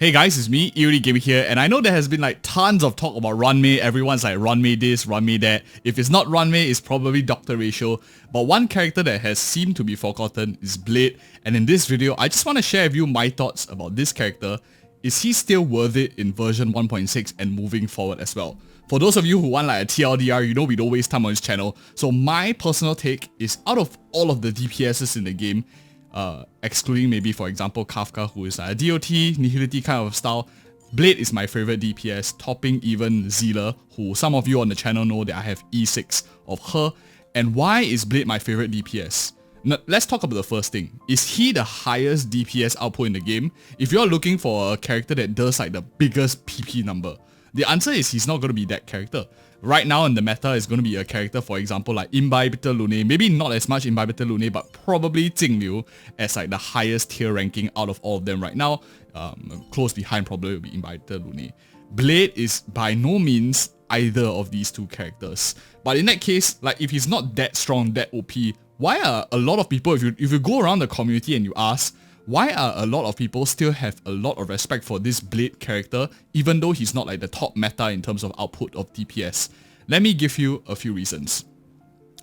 Hey guys, it's me, EODGamer here, and I know there has been like tons of talk about Runmei. Everyone's like Runmei this, Runmei that. If it's not Runmei, it's probably Dr. Ratio. But one character that has seemed to be forgotten is Blade, and in this video, I just want to share with you my thoughts about this character. Is he still worth it in version 1.6 and moving forward as well? For those of you who want like a TLDR, you know we don't waste time on this channel. So my personal take is, out of all of the DPSs in the game, excluding maybe for example Kafka, who is a DOT, Nihility kind of style, Blade is my favorite DPS, topping even Zealer, who some of you on the channel know that I have E6 of her. And why is Blade my favorite DPS? Now, let's talk about the first thing. Is he the highest DPS output in the game? If you're looking for a character that does like the biggest PP number, the answer is he's not going to be that character. Right now in the meta is going to be a character, for example, like Imbibitor Lune, maybe not as much Imbibitor Lune, but probably Jingliu as like the highest tier ranking out of all of them right now. Close behind probably will be Imbibitor Lune. Blade is by no means either of these two characters. But in that case, like if he's not that strong, that OP, why are a lot of people, if you go around the community and you ask, why are a lot of people still have a lot of respect for this Blade character, even though he's not like the top meta in terms of output of DPS? Let me give you a few reasons.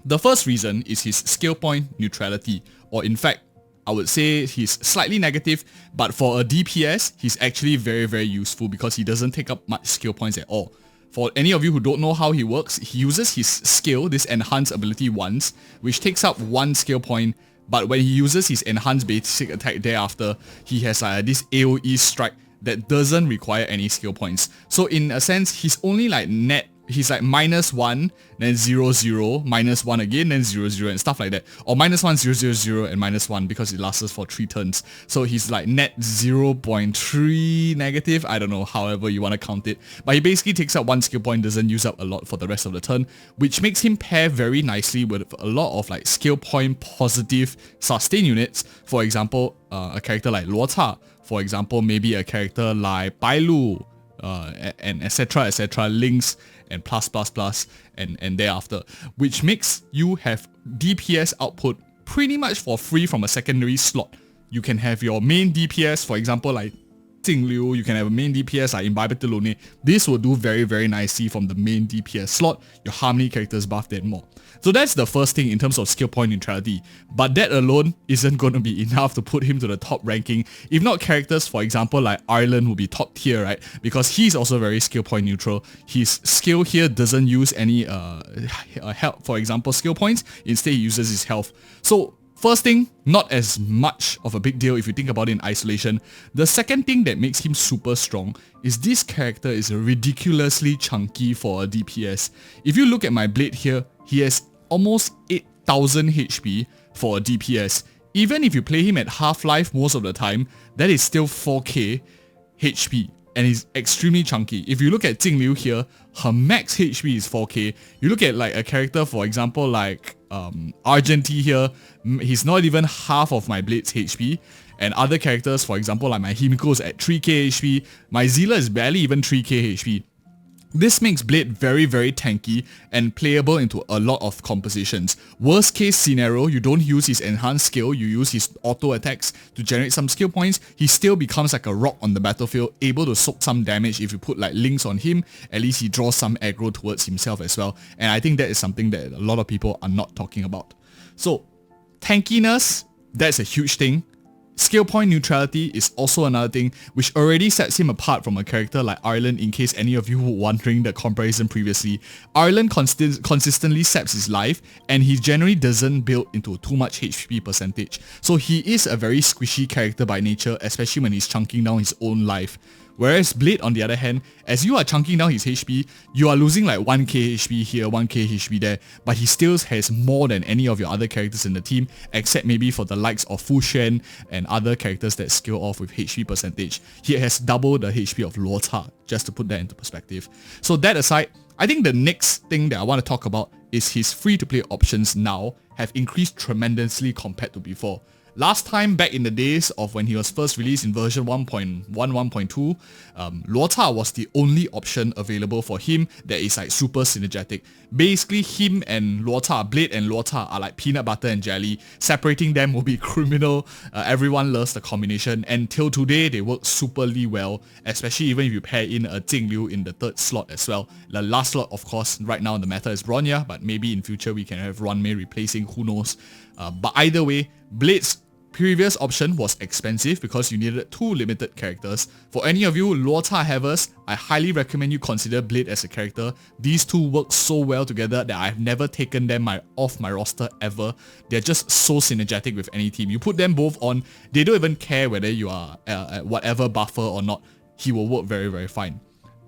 The first reason is his skill point neutrality, or in fact, I would say he's slightly negative, but for a DPS, he's actually very, very useful because he doesn't take up much skill points at all. For any of you who don't know how he works, he uses his skill, this enhanced ability once, which takes up 1 skill point. But when he uses his enhanced basic attack thereafter, he has this AoE strike that doesn't require any skill points. So in a sense, he's only like net, he's like -1, then 0, 0, -1 again, then 0, 0 and stuff like that. Or -1, 0, 0, 0 and -1 because it lasts for 3 turns. So he's like net 0.3 negative, I don't know, however you want to count it. But he basically takes up 1 skill point, doesn't use up a lot for the rest of the turn, which makes him pair very nicely with a lot of like skill point positive sustain units. For example, a character like Luo Ca. For example, maybe a character like Bai Lu, and etc, links and plus and thereafter, which makes you have DPS output pretty much for free from a secondary slot. You can have your main DPS, for example like Jingliu, you can have a main DPS like Imbibitor Lune. This will do very, very nicely from the main DPS slot. Your Harmony characters buff that more. So that's the first thing in terms of skill point neutrality. But that alone isn't going to be enough to put him to the top ranking. If not, characters, for example, like Ireland will be top tier, right? Because he's also very skill point neutral. His skill here doesn't use any help, for example, skill points. Instead, he uses his health. So first thing, not as much of a big deal if you think about it in isolation. The second thing that makes him super strong is this character is ridiculously chunky for a DPS. If you look at my Blade here, he has almost 8,000 HP for a DPS. Even if you play him at half-life most of the time, that is still 4k HP. And he's extremely chunky. If you look at Jingliu here, her max HP is 4k. You look at like a character, for example, like Argenti here, he's not even half of my Blade's HP. And other characters, for example, like my Himiko is at 3k HP, my Zealer is barely even 3k HP. This makes Blade very, very tanky and playable into a lot of compositions. Worst case scenario, you don't use his enhanced skill, you use his auto attacks to generate some skill points, he still becomes like a rock on the battlefield, able to soak some damage. If you put like links on him, at least he draws some aggro towards himself as well. And I think that is something that a lot of people are not talking about. So, tankiness, that's a huge thing. Skill point neutrality is also another thing, which already sets him apart from a character like Ireland. In case any of you were wondering the comparison previously, Ireland consistently saps his life, and he generally doesn't build into too much HP percentage. So he is a very squishy character by nature, especially when he's chunking down his own life. Whereas Blade, on the other hand, as you are chunking down his HP, you are losing like 1k HP here, 1k HP there, but he still has more than any of your other characters in the team, except maybe for the likes of Fucc and other characters that scale off with HP percentage. He has double the HP of Luo Ca, just to put that into perspective. So that aside, I think the next thing that I want to talk about is his free-to-play options now have increased tremendously compared to before. Last time back in the days of when he was first released in version 1.1, 1.2, Luota was the only option available for him that is like super synergetic. Basically, him and Luota, Blade and Luota are like peanut butter and jelly. Separating them will be criminal. Everyone loves the combination, and till today they work superly well, especially even if you pair in a Jingliu in the third slot as well. The last slot, of course, right now in the meta is Bronya, but maybe in future we can have Runmei replacing, who knows. But either way, Blade's previous option was expensive because you needed 2 limited characters. For any of you Luota havers, I highly recommend you consider Blade as a character. These two work so well together that I've never taken them off my roster ever. They're just so synergetic with any team. You put them both on, they don't even care whether you are at whatever buffer or not. He will work very, very fine.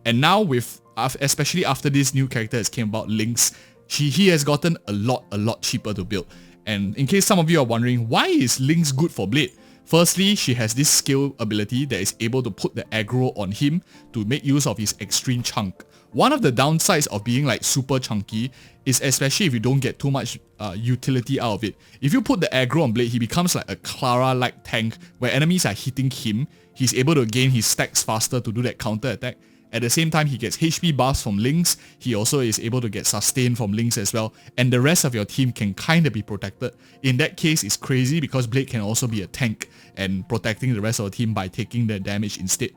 And now with, especially after this new character has came about, Lynx, he has gotten a lot cheaper to build. And in case some of you are wondering, why is Lynx good for Blade? Firstly, she has this skill ability that is able to put the aggro on him to make use of his extreme chunk. One of the downsides of being like super chunky is especially if you don't get too much utility out of it. If you put the aggro on Blade, he becomes like a Clara-like tank where enemies are hitting him. He's able to gain his stacks faster to do that counter attack. At the same time, he gets HP buffs from Lynx. He also is able to get sustain from Lynx as well. And the rest of your team can kind of be protected. In that case, it's crazy because Blade can also be a tank and protecting the rest of the team by taking the damage instead.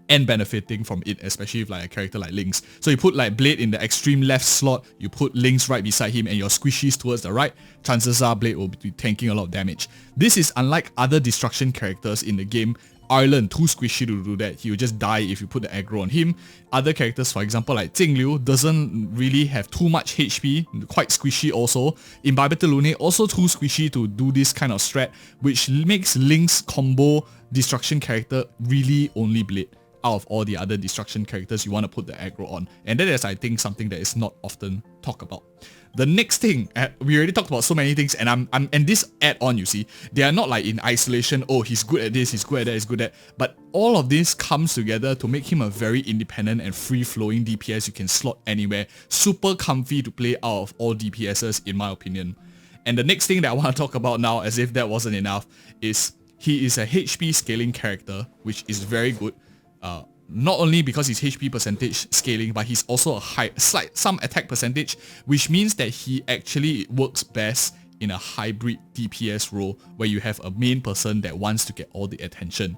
And benefiting from it, especially with like a character like Lynx. So you put like Blade in the extreme left slot, you put Lynx right beside him and your squishies towards the right, chances are Blade will be tanking a lot of damage. This is unlike other destruction characters in the game. Ireland, too squishy to do that. He will just die if you put the aggro on him. Other characters, for example, like Jingliu, doesn't really have too much HP, quite squishy also. Imbibitor Lune, also too squishy to do this kind of strat, which makes Lynx combo destruction character really only Blade out of all the other destruction characters you want to put the aggro on. And that is, I think, something that is not often talked about. The next thing, we already talked about so many things, and and this add-on, you see, they are not like in isolation, oh, he's good at this, he's good at that, he's good at that, but all of this comes together to make him a very independent and free-flowing DPS you can slot anywhere, super comfy to play out of all DPSs in my opinion. And the next thing that I want to talk about now, as if that wasn't enough, is he is a HP scaling character, which is very good. Not only because his HP percentage scaling, but he's also a some attack percentage, which means that he actually works best in a hybrid DPS role where you have a main person that wants to get all the attention.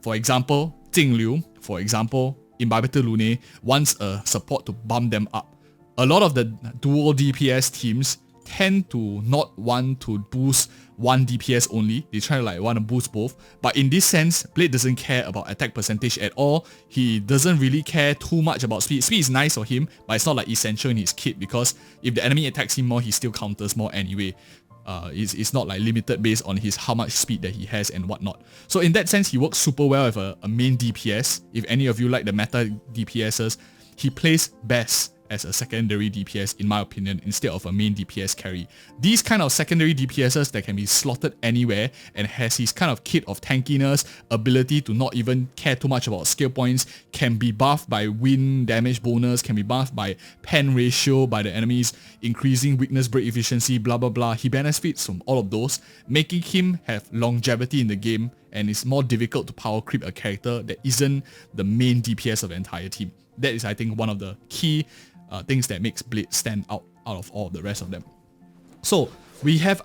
For example, Jingliu, for example, Imbibitor Lune wants a support to bump them up. A lot of the dual DPS teams tend to not want to boost one DPS only. They try to like want to boost both. But in this sense, Blade doesn't care about attack percentage at all. He doesn't really care too much about speed. Speed is nice for him, but it's not like essential in his kit because if the enemy attacks him more, he still counters more anyway. It's not like limited based on his how much speed that he has and whatnot. So in that sense, he works super well with a main DPS. If any of you like the meta DPSs, he plays best as a secondary DPS in my opinion instead of a main DPS carry. These kind of secondary DPSs that can be slotted anywhere and has his kind of kit of tankiness, ability to not even care too much about skill points, can be buffed by win damage bonus, can be buffed by pen ratio, by the enemies increasing weakness break efficiency, blah blah blah. He benefits from all of those, making him have longevity in the game, and it's more difficult to power creep a character that isn't the main DPS of the entire team. That is, I think, one of the key things that makes Blade stand out of all of the rest of them. So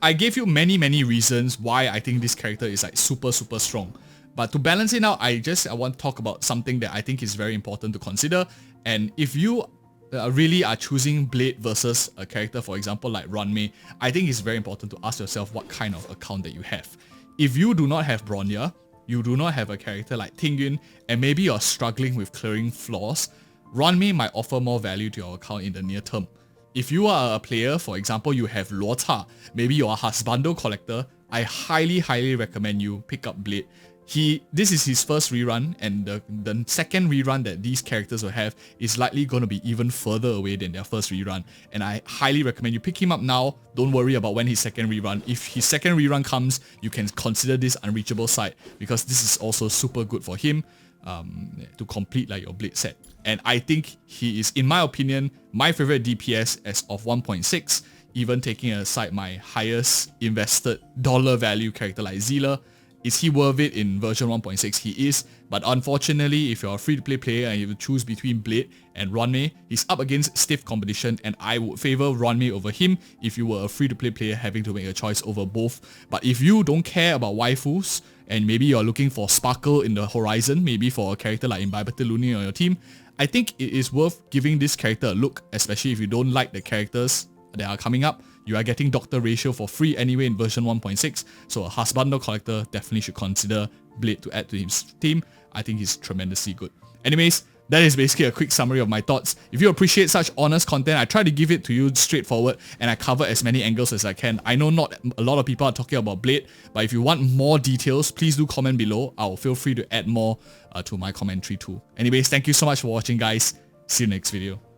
I gave you many reasons why I think this character is like super strong. But to balance it out, I want to talk about something that I think is very important to consider. And if you really are choosing Blade versus a character, for example, like Runmei, I think it's very important to ask yourself what kind of account that you have. If you do not have Bronya, you do not have a character like Tingyun, and maybe you're struggling with clearing flaws, Runmei might offer more value to your account in the near term. If you are a player, for example, you have Luota, maybe you're a Husbando collector, I highly recommend you pick up Blade. This is his first rerun, and the second rerun that these characters will have is likely going to be even further away than their first rerun. And I highly recommend you pick him up now. Don't worry about when his second rerun. If his second rerun comes, you can consider this unreachable side because this is also super good for him to complete like your Blade set. And I think he is, in my opinion, my favorite DPS as of 1.6. even taking aside my highest invested dollar value character like Zealer. Is he worth it in version 1.6? He is, but unfortunately, if you're a free-to-play player and you have to choose between Blade and Runmei, he's up against stiff competition, and I would favor Runmei over him if you were a free-to-play player having to make a choice over both. But if you don't care about waifus, and maybe you're looking for sparkle in the horizon, maybe for a character like Imbibitor Luni on your team, I think it is worth giving this character a look, especially if you don't like the characters that are coming up. You are getting Doctor Ratio for free anyway in version 1.6, so a husbando collector definitely should consider Blade to add to his team. I think he's tremendously good. Anyways, that is basically a quick summary of my thoughts. If you appreciate such honest content, I try to give it to you straightforward, and I cover as many angles as I can. I know not a lot of people are talking about Blade, but if you want more details, please do comment below. I'll feel free to add more to my commentary too. Anyways, thank you so much for watching, guys. See you next video.